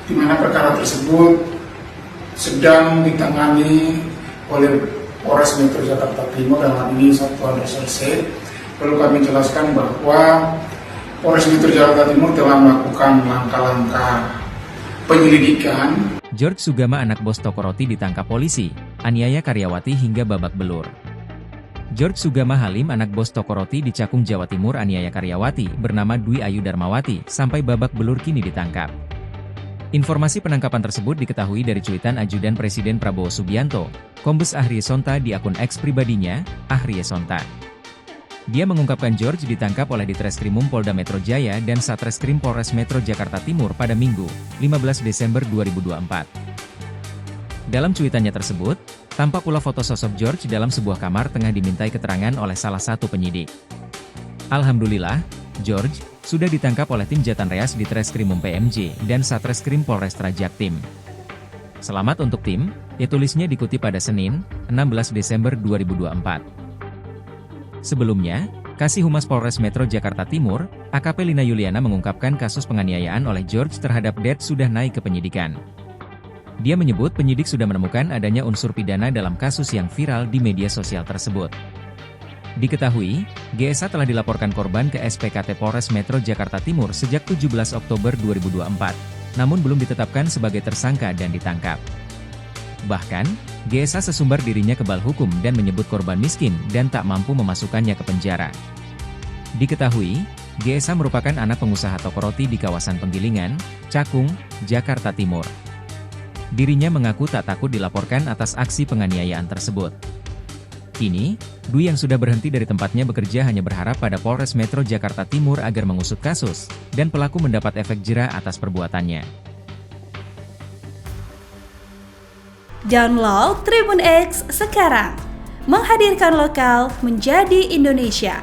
di mana perkara tersebut sedang ditangani oleh Polres Metro Jakarta Timur, dalam ini Satuan Reserse. Perlu kami jelaskan bahwa Polres Metro Jakarta Timur telah melakukan langkah-langkah penyelidikan. George Sugama, anak bos toko roti, ditangkap polisi, aniaya karyawati hingga babak belur. George Sugama Halim, anak bos toko roti di Cakung, Jawa Timur, aniaya karyawati bernama Dwi Ayu Darmawati sampai babak belur, kini ditangkap. Informasi penangkapan tersebut diketahui dari cuitan Ajudan Presiden Prabowo Subianto, Kombes Ahriye Sonta di akun X pribadinya, Ahriye Sonta. Dia mengungkapkan George ditangkap oleh Ditreskrimum Polda Metro Jaya dan Satreskrim Polres Metro Jakarta Timur pada Minggu, 15 Desember 2024. Dalam cuitannya tersebut, tampak pula foto sosok George dalam sebuah kamar tengah dimintai keterangan oleh salah satu penyidik. Alhamdulillah, George sudah ditangkap oleh tim Jatanreas Ditreskrimum PMJ dan Satreskrim Polrestra Jaktim. Selamat untuk tim, ya, tulisnya dikutip pada Senin, 16 Desember 2024. Sebelumnya, Kasih Humas Polres Metro Jakarta Timur, AKP Lina Yuliana, mengungkapkan kasus penganiayaan oleh George terhadap Det sudah naik ke penyidikan. Dia menyebut penyidik sudah menemukan adanya unsur pidana dalam kasus yang viral di media sosial tersebut. Diketahui, GSA telah dilaporkan korban ke SPKT Polres Metro Jakarta Timur sejak 17 Oktober 2024, namun belum ditetapkan sebagai tersangka dan ditangkap. Bahkan, GSA sesumbar dirinya kebal hukum dan menyebut korban miskin dan tak mampu memasukkannya ke penjara. Diketahui, GSA merupakan anak pengusaha toko roti di kawasan Penggilingan, Cakung, Jakarta Timur. Dirinya mengaku tak takut dilaporkan atas aksi penganiayaan tersebut. Kini, Dwi yang sudah berhenti dari tempatnya bekerja hanya berharap pada Polres Metro Jakarta Timur agar mengusut kasus, dan pelaku mendapat efek jera atas perbuatannya. Download Tribun X sekarang, menghadirkan lokal menjadi Indonesia.